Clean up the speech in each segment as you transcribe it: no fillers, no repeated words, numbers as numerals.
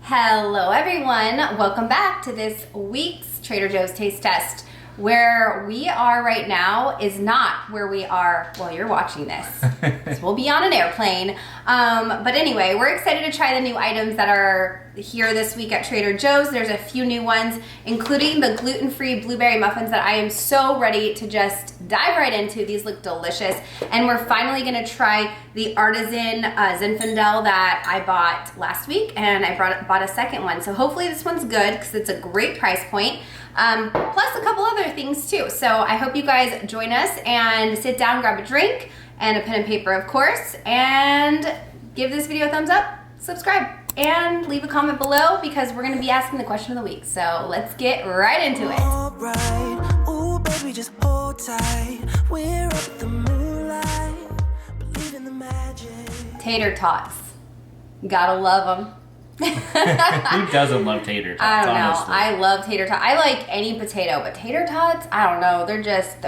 Hello everyone, welcome back to this week's Trader Joe's Taste Test. Where we are right now is not where we are while you're watching this. So we'll be on an airplane. But anyway, we're excited to try the new items that are here this week at Trader Joe's. There's a few new ones, including the gluten-free blueberry muffins that I am so ready to just dive right into. These look delicious. And we're finally gonna try the artisan Zinfandel that I bought last week, and I bought a second one. So hopefully this one's good because it's a great price point. Plus a couple other things too. So I hope you guys join us and sit down, grab a drink and a pen and paper, of course, and give this video a thumbs up, subscribe, and leave a comment below because we're gonna be asking the question of the week. So let's get right into it. All right. Ooh, baby, just hold tight. We're up the moonlight. Believe in the magic. Tater tots. Gotta love them. Who doesn't love tater tots? I don't know. Honestly. I love tater tots. I like any potato, but tater tots, I don't know. They're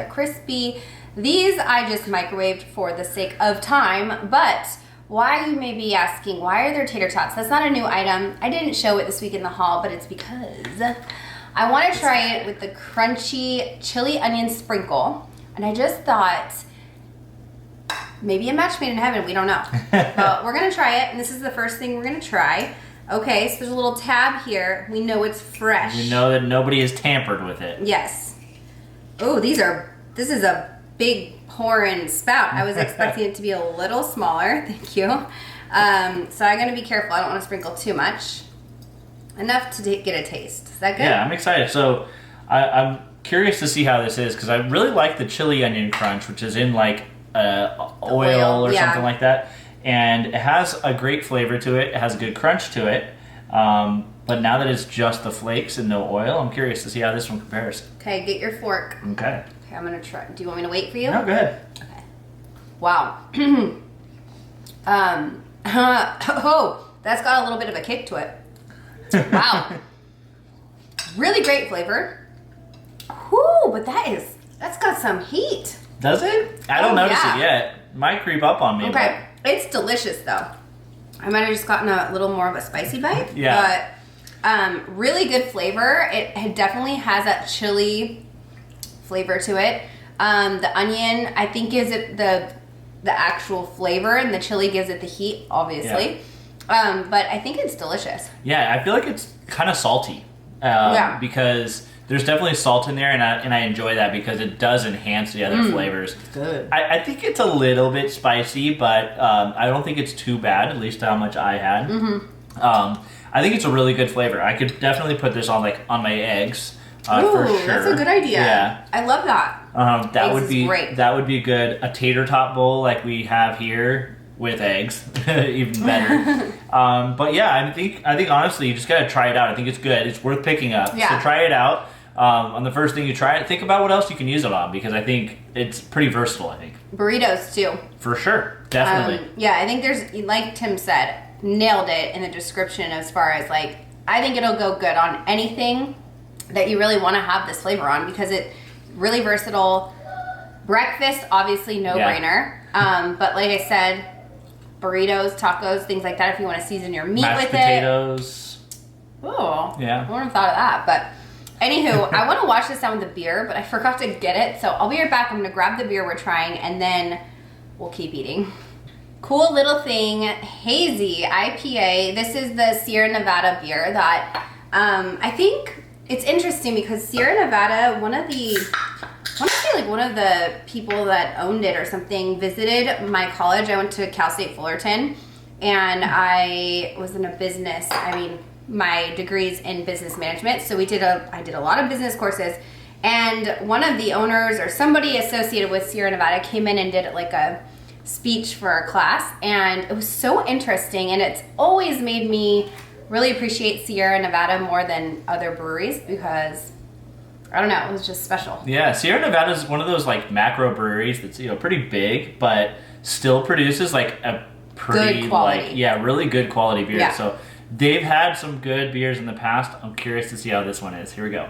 crispy. These I just microwaved for the sake of time, but why, you may be asking, why are there tater tots? That's not a new item. I didn't show it this week in the haul, but it's because I want to try it with the crunchy chili onion sprinkle, and I just thought maybe a match made in heaven. We don't know. But we're going to try it, and this is the first thing we're going to try. Okay, so there's a little tab here. We know it's fresh. We know that nobody has tampered with it. Yes. Oh, this is a big pouring spout. I was expecting it to be a little smaller. Thank you. So I'm going to be careful. I don't want to sprinkle too much. Enough to get a taste. Is that good? Yeah, I'm excited. So I'm curious to see how this is because I really like the chili onion crunch, which is in like oil or something like that. And it has a great flavor to it. It has a good crunch to it. But now that it's just the flakes and no oil, I'm curious to see how this one compares. Okay, get your fork. Okay. Okay, I'm going to try. Do you want me to wait for you? No, go ahead. Okay. Wow. Oh, that's got a little bit of a kick to it. Wow. Really great flavor. Whoo, but that's got some heat. Does it? I don't notice it yet. It might creep up on me. Okay, it's delicious though. I might have just gotten a little more of a spicy bite. Yeah. But really good flavor. It definitely has that chili flavor to it. The onion, I think, gives it the actual flavor, and the chili gives it the heat, obviously. Yeah. But I think it's delicious. Yeah, I feel like it's kind of salty. Because there's definitely salt in there, and I enjoy that because it does enhance the other flavors. Good. I think it's a little bit spicy, but I don't think it's too bad, at least how much I had. I think it's a really good flavor. I could definitely put this on my eggs for sure. That's a good idea. Yeah, I love that. that would be great. That would be good. A tater tot bowl like we have here with eggs, even better. But yeah, I think honestly you just gotta try it out. I think it's good. It's worth picking up. Yeah. So try it out. On the first thing you try it, think about what else you can use it on because I think it's pretty versatile. I think Burritos too. for sure, definitely. Yeah, I think there's, like Tim said, nailed it in the description as far as like, I think it'll go good on anything that you really want to have this flavor on because it's really versatile. Breakfast, obviously no brainer. But like I said, burritos, tacos, things like that if you want to season your meat Mashed with potatoes. it. Oh, Yeah. I wouldn't have thought of that, but anywho, I want to wash this down with the beer, but I forgot to get it, so I'll be right back. I'm going to grab the beer we're trying, and then we'll keep eating. Cool little thing, Hazy IPA. This is the Sierra Nevada beer that I think it's interesting because Sierra Nevada, one of the people that owned it or something visited my college. I went to Cal State Fullerton, and I was in a business, my degree's in business management, so I did a lot of business courses, and one of the owners or somebody associated with Sierra Nevada came in and did like a speech for our class, and it was so interesting, and it's always made me really appreciate Sierra Nevada more than other breweries because I don't know, it was just special. Yeah, Sierra Nevada is one of those like macro breweries that's pretty big, but still produces like a pretty good quality. Really good quality beer. Yeah. So they've had some good beers in the past. I'm curious to see how this one is. Here we go.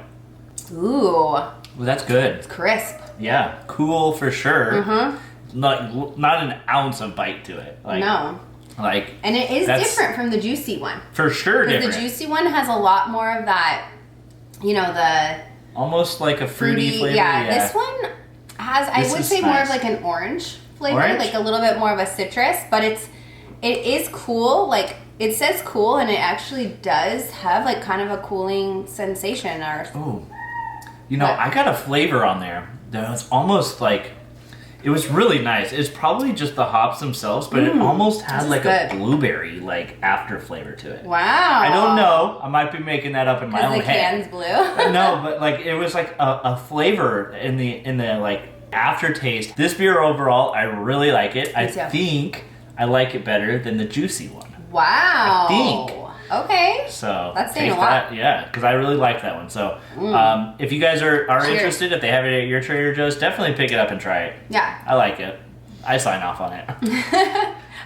Ooh. Well, that's good. It's crisp. Yeah, cool for sure. Not an ounce of bite to it. Like, no. Like, and it is different from the juicy one. For sure different. Because the juicy one has a lot more of that, the... Almost like a fruity flavor. Yeah, this one has, I would say, more of like an orange flavor, like a little bit more of a citrus, but it is cool. Like, it says cool, and it actually does have like kind of a cooling sensation. Oh, I got a flavor on there that was almost like, it was really nice. It's probably just the hops themselves, but it almost had like a blueberry like after flavor to it. Wow. I don't know. I might be making that up in my own head. The can's blue. No, but like it was like a flavor in the like aftertaste. This beer overall, I really like it. I think I like it better than the juicy one. Wow. I think. Okay. So that's saying a lot. Yeah, because I really like that one. So if you guys are interested, if they have it at your Trader Joe's, definitely pick it up and try it. Yeah. I like it. I sign off on it.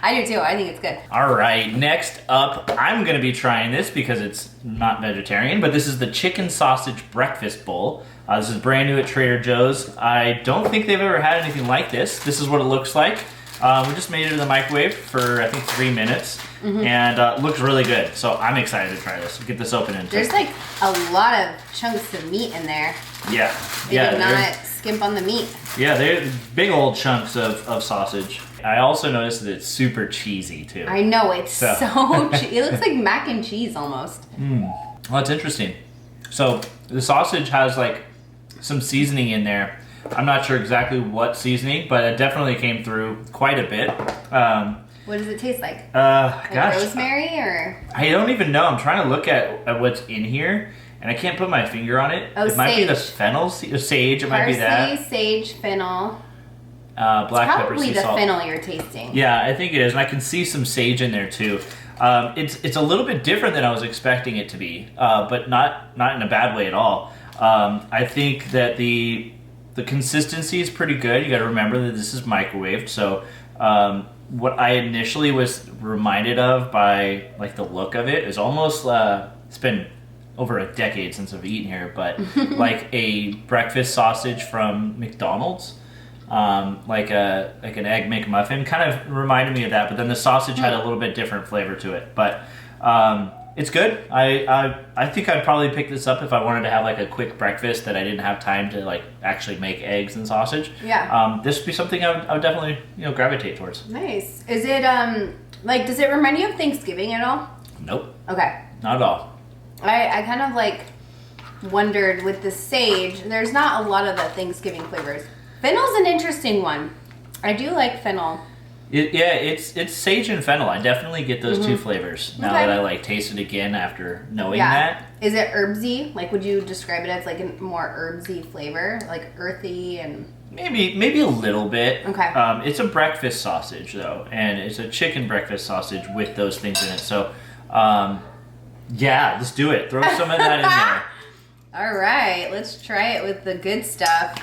I do too. I think it's good. All right. Next up, I'm going to be trying this because it's not vegetarian, but this is the chicken sausage breakfast bowl. This is brand new at Trader Joe's. I don't think they've ever had anything like this. This is what it looks like. We just made it in the microwave for, I think, 3 minutes. And it looks really good. So I'm excited to try this. Get this open and there's like a lot of chunks of meat in there. Yeah. They did not skimp on the meat. Yeah, they're big old chunks of sausage. I also noticed that it's super cheesy too. I know, it's so it looks like mac and cheese almost. Well, that's interesting. So the sausage has like some seasoning in there. I'm not sure exactly what seasoning, but it definitely came through quite a bit. What does it taste like? Gosh, rosemary or? I don't even know. I'm trying to look at what's in here, and I can't put my finger on it. Oh, it might be the fennel, sage. It might be that. Parsley, sage, fennel. Black pepper, sea probably the salt. fennel you're tasting. Yeah, I think it is, and I can see some sage in there too. It's a little bit different than I was expecting it to be, but not in a bad way at all. I think that the consistency is pretty good. You got to remember that this is microwaved, so what I initially was reminded of by like the look of it is almost it's been over a decade since I've eaten here, but like a breakfast sausage from McDonald's, like an egg McMuffin, kind of reminded me of that. But then the sausage had a little bit different flavor to it, but it's good. I think I'd probably pick this up if I wanted to have like a quick breakfast that I didn't have time to like actually make eggs and sausage. Yeah. This would be something I would definitely gravitate towards. Nice. Is it like, does it remind you of Thanksgiving at all? Nope. Okay. Not at all. I kind of like wondered with the sage. There's not a lot of the Thanksgiving flavors. Fennel's an interesting one. I do like fennel. It's sage and fennel. I definitely get those two flavors now that I like taste it again after knowing that. Is it herbsy? Like, would you describe it as like a more herbsy flavor, like earthy and? Maybe a little bit. Okay. It's a breakfast sausage though, and it's a chicken breakfast sausage with those things in it. So, yeah, let's do it. Throw some of that in there. All right, let's try it with the good stuff.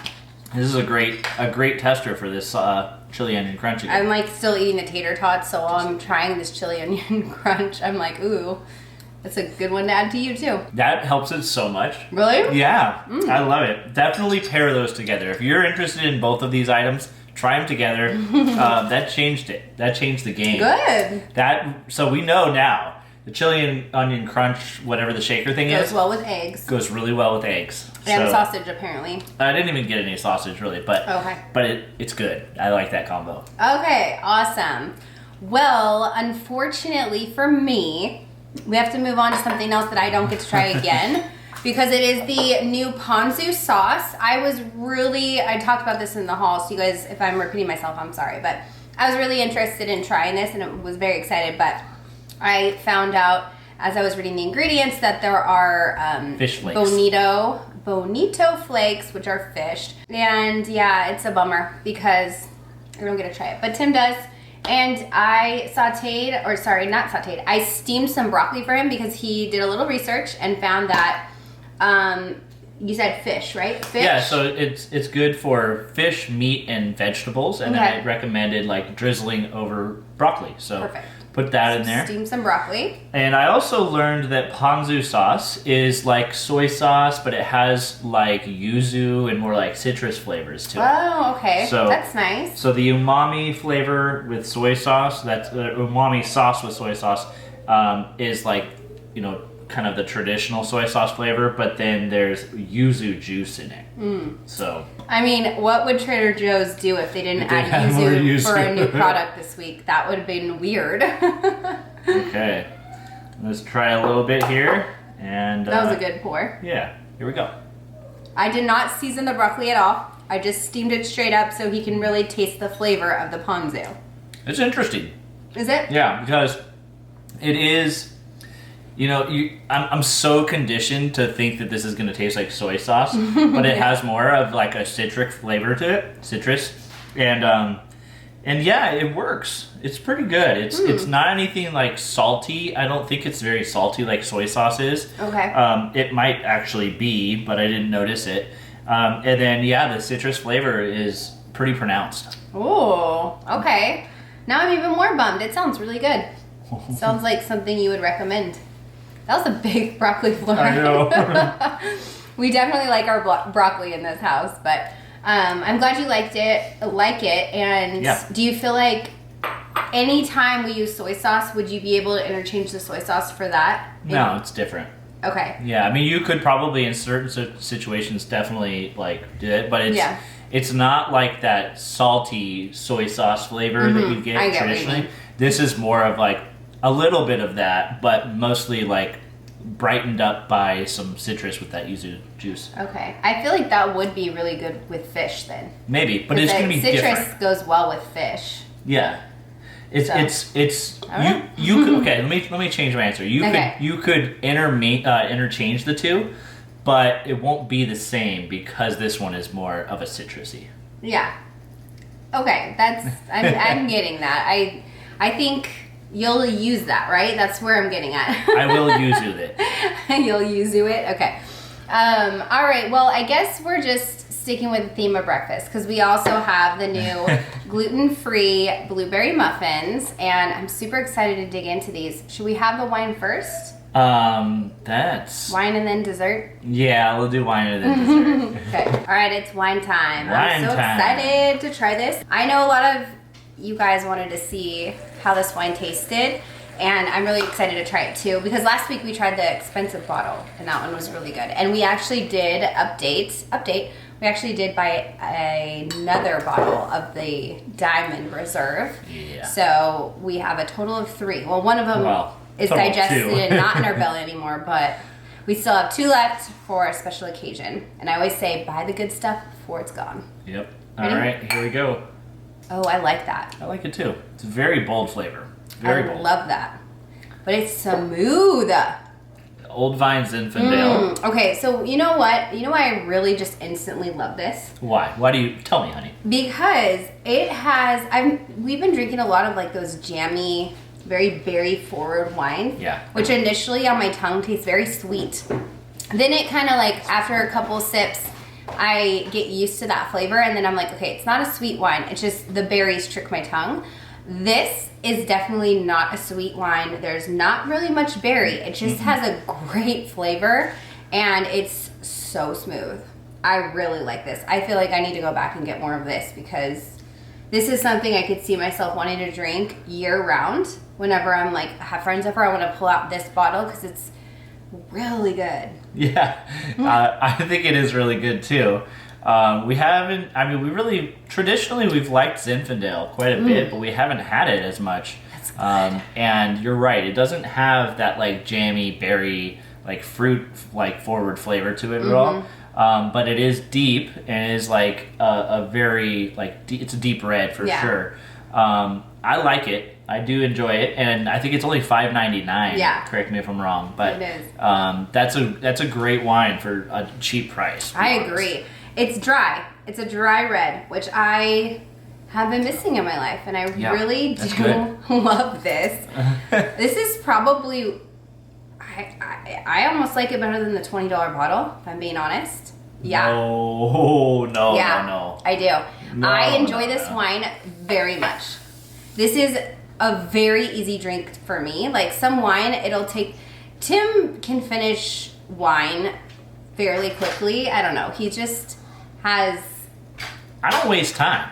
This is a great tester for this chili onion crunch again. I'm like still eating the tater tots, so while I'm trying this chili onion crunch, I'm like, ooh, that's a good one to add to you too. That helps it so much. Really? Yeah, I love it. Definitely pair those together. If you're interested in both of these items, try them together. That changed it. That changed the game. Good. So we know now. The chili and onion crunch, whatever the shaker thing Goes is, well with eggs. goes really well with eggs. And sausage, apparently. I didn't even get any sausage, really, but it's good. I like that combo. Okay, awesome. Well, unfortunately for me, we have to move on to something else that I don't get to try again because it is the new Ponzu sauce. I talked about this in the hall, so you guys, if I'm repeating myself, I'm sorry, but I was really interested in trying this and was very excited, but I found out as I was reading the ingredients that there are fish flakes. Bonito flakes, which are fish. And yeah, it's a bummer because I don't get to try it, but Tim does. And I I steamed some broccoli for him because he did a little research and found that you said fish, right? Fish? Yeah, so it's good for fish, meat, and vegetables, and then I recommended like drizzling over broccoli. So perfect. Put that in there. Steam some broccoli. And I also learned that ponzu sauce is like soy sauce, but it has like yuzu and more like citrus flavors to it. Oh, okay. So that's nice. So the umami flavor with soy sauce, that's umami sauce with soy sauce, is like, you know, kind of the traditional soy sauce flavor, but then there's yuzu juice in it. So I mean, what would Trader Joe's do if they didn't add more yuzu for a new product this week? That would have been weird. Okay, let's try a little bit here, and that was a good pour. Yeah, here we go. I did not season the broccoli at all. I just steamed it straight up so he can really taste the flavor of the ponzu. It's interesting. Is it? Yeah, because it is. You know, I'm so conditioned to think that this is going to taste like soy sauce, but it has more of like a citric flavor to it, citrus, and yeah, it works. It's pretty good. It's not anything like salty. I don't think it's very salty like soy sauce is. Okay. It might actually be, but I didn't notice it. And then yeah, the citrus flavor is pretty pronounced. Oh, okay. Now I'm even more bummed. It sounds really good. Sounds like something you would recommend. That was a big broccoli floor. I know. We definitely like our broccoli in this house, but I'm glad you like it. And yeah. Do you feel like anytime we use soy sauce, would you be able to interchange the soy sauce for that? No, it's different. Okay. Yeah, I mean, you could probably in certain situations definitely like do it, but it's not like that salty soy sauce flavor that you get traditionally. This is more of like a little bit of that, but mostly like brightened up by some citrus with that yuzu juice. Okay. I feel like that would be really good with fish then. Maybe, but it's going to be citrus different. Citrus goes well with fish. Yeah. It's right. you could, okay, let me change my answer. You could interchange the two, but it won't be the same because this one is more of a citrusy. Yeah. Okay, I'm getting that. I think you'll use that, right? That's where I'm getting at. I will yuzu it. You'll yuzu it? Okay. All right, well, I guess we're just sticking with the theme of breakfast because we also have the new gluten-free blueberry muffins, and I'm super excited to dig into these. Should we have the wine first? That's... Wine and then dessert? Yeah, we'll do wine and then dessert. Okay. All right, it's wine time. I'm so excited to try this. I know a lot of you guys wanted to see how this wine tasted, and I'm really excited to try it too because last week we tried the expensive bottle and that one was really good, and we actually did update. We actually did buy another bottle of the Diamond Reserve. Yeah. So we have a total of 3. Well, one of them is digested and not in our belly anymore, but we still have 2 left for a special occasion. And I always say, buy the good stuff before it's gone. Yep. Ready? All right, here we go. Oh, I like that. I like it too. It's a very bold flavor. Very bold. I love that. But it's smooth. Old Vine Zinfandel. Okay, so you know what? You know why I really just instantly love this? Why? Why do you... Tell me, honey. Because it has... We've been drinking a lot of like those jammy, very berry-forward wines. Yeah. Which initially on my tongue tastes very sweet. Then it kind of like, after a couple sips, I get used to that flavor, and then I'm like, okay, it's not a sweet wine. It's just the berries trick my tongue. This is definitely not a sweet wine. There's not really much berry. It just has a great flavor, and it's so smooth. I really like this. I feel like I need to go back and get more of this because this is something I could see myself wanting to drink year round. Whenever I'm like, have friends over, I want to pull out this bottle because it's really good. Yeah, I think it is really good too. We haven't, I mean, we really, traditionally we've liked Zinfandel quite a bit, but we haven't had it as much. That's good. And you're right, it doesn't have that like jammy, berry, like fruit, like forward flavor to it at all. But it is deep and it is like a very, like, it's a deep red for sure. I like it. I do enjoy it, and I think it's only $5.99. Yeah. Correct me if I'm wrong, but it is. That's a great wine for a cheap price. I agree. It's dry. It's a dry red, which I have been missing in my life, and I really do love this. This is probably, I almost like it better than the $20 bottle, if I'm being honest. Yeah. No. I do. I enjoy this wine very much. This is a very easy drink for me. Like some wine, it'll take, Tim can finish wine fairly quickly. I don't know. He just has. I don't waste time.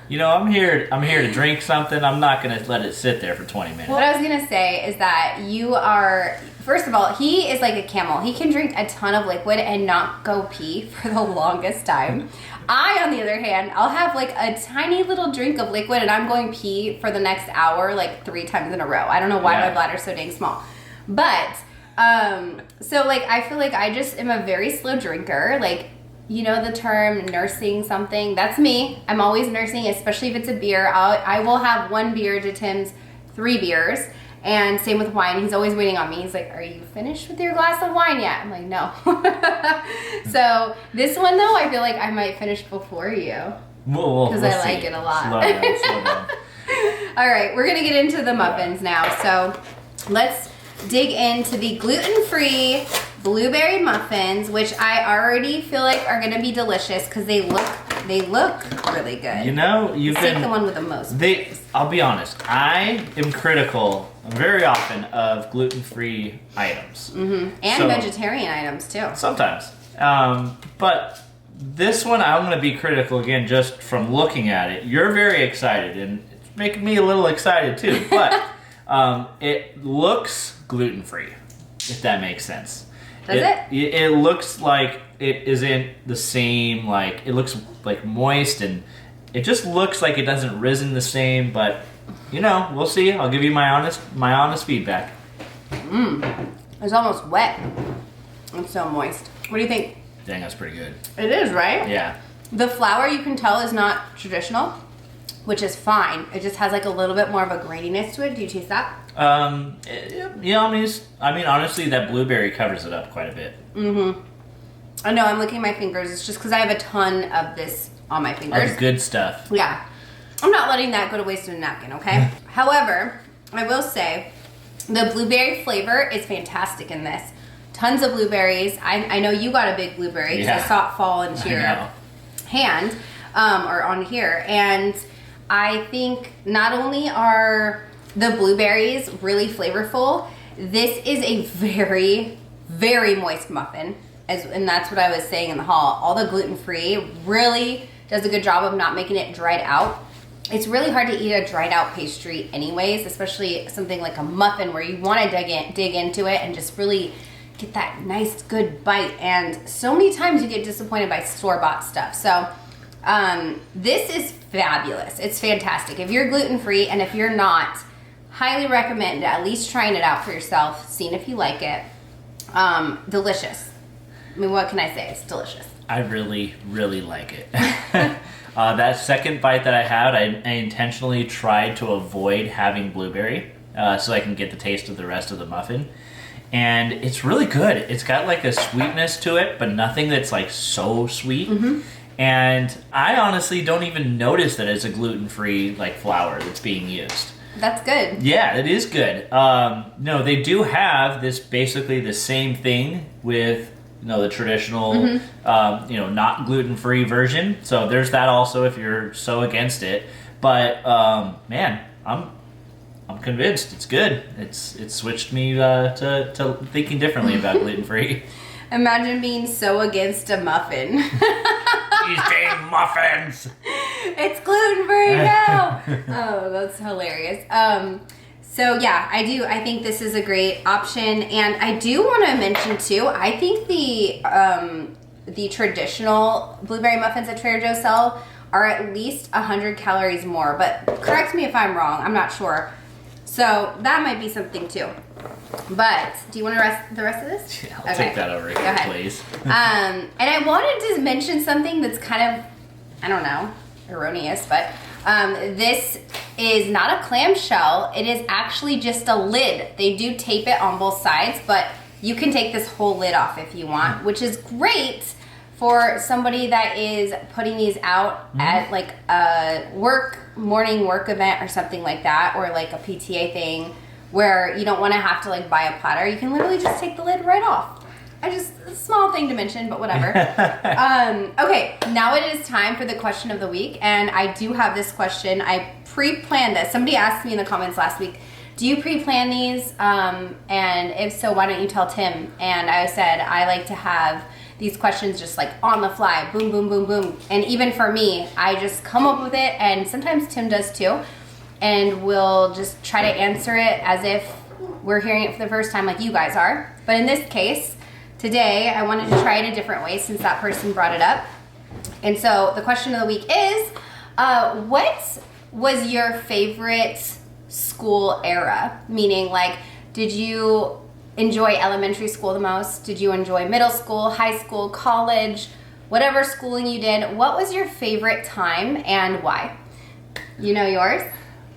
I'm here to drink something. I'm not going to let it sit there for 20 minutes. What I was going to say is that you are, first of all, he is like a camel. He can drink a ton of liquid and not go pee for the longest time. I, on the other hand, I'll have like a tiny little drink of liquid and I'm going pee for the next hour like 3 times in a row. I don't know why my bladder's so dang small. But, so like I feel like I just am a very slow drinker. Like, you know the term nursing something? That's me. I'm always nursing, especially if it's a beer. I will have 1 beer to Tim's 3 beers. And same with wine. He's always waiting on me. He's like, are you finished with your glass of wine yet? I'm like, no. So this one, though, I feel like I might finish before you. Because I like it a lot. Slow down. All right, we're going to get into the muffins now. So let's dig into the gluten-free blueberry muffins, which I already feel like are going to be delicious because they look really good. You know, you've been the one with the most. I'll be honest. I am critical very often of gluten-free items and vegetarian items too. Sometimes, but this one I'm going to be critical again just from looking at it. You're very excited, and it's making me a little excited too. But it looks gluten-free, if that makes sense. Does it? It looks like it isn't the same, like, it looks like moist, and it just looks like it doesn't risen the same, but, you know, we'll see. I'll give you my honest feedback. It's almost wet. It's so moist. What do you think? Dang, that's pretty good. It is, right? Yeah. The flour, you can tell, is not traditional, which is fine. It just has like a little bit more of a graininess to it. Do you taste that? Yeah, I mean, honestly, that blueberry covers it up quite a bit. I know, I'm licking my fingers. It's just because I have a ton of this on my fingers. Of good stuff. Yeah. I'm not letting that go to waste in a napkin, okay? However, I will say the blueberry flavor is fantastic in this. Tons of blueberries. I know you got a big blueberry because I saw it fall into your hand or on here. And I think not only are the blueberries really flavorful, this is a very, very moist muffin. And that's what I was saying in the haul. All the gluten-free really does a good job of not making it dried out. It's really hard to eat a dried out pastry anyways, especially something like a muffin where you want to dig into it and just really get that nice good bite. And so many times you get disappointed by store-bought stuff. So this is fabulous. It's fantastic. If you're gluten-free, and if you're not, highly recommend at least trying it out for yourself, seeing if you like it. Delicious. I mean, what can I say? It's delicious. I really, really like it. That second bite that I had, I intentionally tried to avoid having blueberry so I can get the taste of the rest of the muffin. And it's really good. It's got like a sweetness to it, but nothing that's like so sweet. And I honestly don't even notice that it's a gluten-free like flour that's being used. That's good. Yeah, it is good. No, they do have this basically the same thing with the traditional, not gluten-free version. So there's that also if you're so against it. But man, I'm convinced it's good. It's switched me to thinking differently about gluten-free. Imagine being so against a muffin. These dang muffins. It's gluten-free now. Oh, that's hilarious. So yeah, I think this is a great option, and I do want to mention too, I think the traditional blueberry muffins at Trader Joe's sell are at least 100 calories more, but correct me if I'm wrong, I'm not sure. So that might be something too. But do you want the rest of this? Yeah, I'll take that over here, please. And I wanted to mention something that's kind of, I don't know, erroneous, but this is not a clamshell. It is actually just a lid. They do tape it on both sides, but you can take this whole lid off if you want, which is great for somebody that is putting these out at like a morning work event or something like that, or like a PTA thing where you don't want to have to like buy a platter. You can literally just take the lid right off. A small thing to mention, but whatever. Okay, now it is time for the question of the week, and I do have this question. I pre-plan this? Somebody asked me in the comments last week, do you pre-plan these? And if so, why don't you tell Tim? And I said, I like to have these questions just like on the fly, boom, boom, boom, boom. And even for me, I just come up with it, and sometimes Tim does too. And we'll just try to answer it as if we're hearing it for the first time like you guys are. But in this case, today, I wanted to try it a different way since that person brought it up. And so the question of the week is, what was your favorite school era? Meaning, like, did you enjoy elementary school the most? Did you enjoy middle school, high school, college, whatever schooling you did? What was your favorite time and why? You know yours?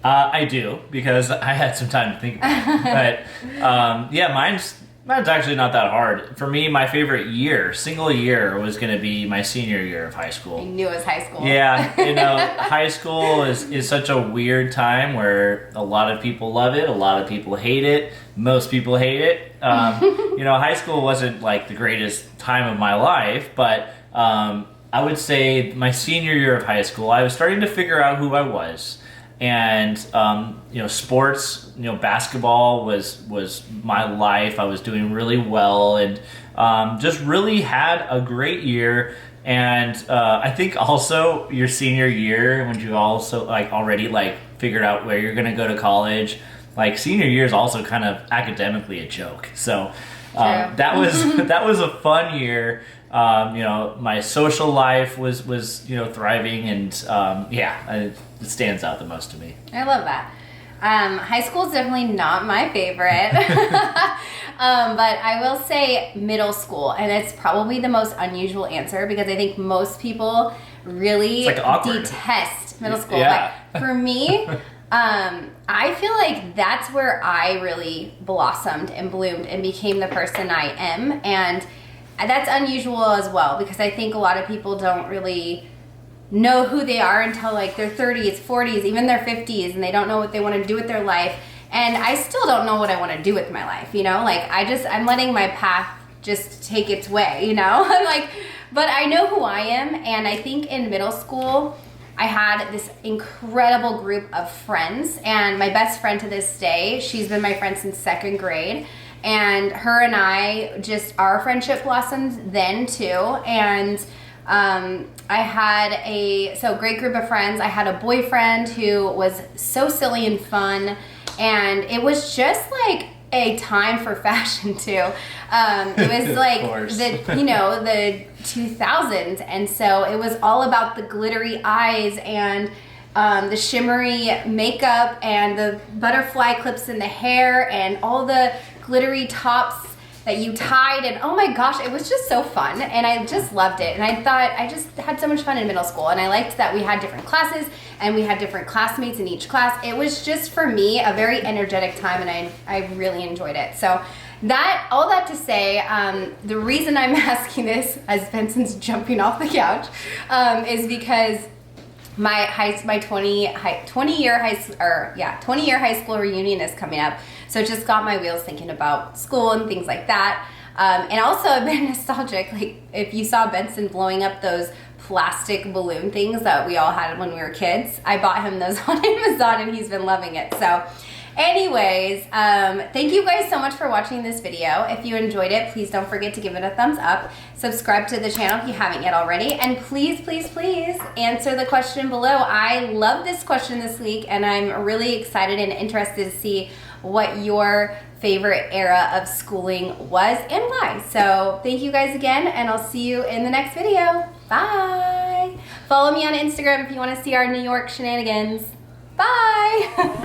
I do, because I had some time to think about it. But yeah, mine's actually not that hard. For me, my favorite single year, was going to be my senior year of high school. I knew it was high school. Yeah, you know, high school is such a weird time where a lot of people love it, a lot of people hate it, most people hate it. You know, high school wasn't like the greatest time of my life, but I would say my senior year of high school, I was starting to figure out who I was. And you know, sports, you know, basketball was my life. I was doing really well, and just really had a great year. And I think also your senior year, when you also like already like figured out where you're gonna go to college, like senior year is also kind of academically a joke. So that was a fun year. You know, my social life was you know, thriving, and yeah, it stands out the most to me. I love that. High school is definitely not my favorite, but I will say middle school, and it's probably the most unusual answer because I think most people really detest middle school. Yeah. But for me, I feel like that's where I really blossomed and bloomed and became the person I am, and that's unusual as well because I think a lot of people don't really know who they are until like their 30s, 40s, even their 50s, and they don't know what they want to do with their life. And I still don't know what I want to do with my life, you know? Like I'm letting my path just take its way, you know? Like, but I know who I am, and I think in middle school I had this incredible group of friends, and my best friend to this day, she's been my friend since 2nd grade. And her and I our friendship blossomed then too. And I had a great group of friends. I had a boyfriend who was so silly and fun. And it was just like a time for fashion too. It was like the 2000s. And so it was all about the glittery eyes and the shimmery makeup and the butterfly clips in the hair and all the glittery tops that you tied, and oh my gosh, it was just so fun, and I just loved it. And I thought I just had so much fun in middle school, and I liked that we had different classes and we had different classmates in each class. It was just, for me, a very energetic time, and I really enjoyed it. So all that to say, the reason I'm asking this as Benson's jumping off the couch is because my 20-year high school reunion is coming up. So it just got my wheels thinking about school and things like that. And also I've been nostalgic. Like if you saw Benson blowing up those plastic balloon things that we all had when we were kids, I bought him those on Amazon and he's been loving it. So anyways, thank you guys so much for watching this video. If you enjoyed it, please don't forget to give it a thumbs up. Subscribe to the channel if you haven't yet already. And please, please, please answer the question below. I love this question this week, and I'm really excited and interested to see what your favorite era of schooling was and why. So thank you guys again, and I'll see you in the next video. Bye. Follow me on Instagram if you want to see our New York shenanigans. Bye.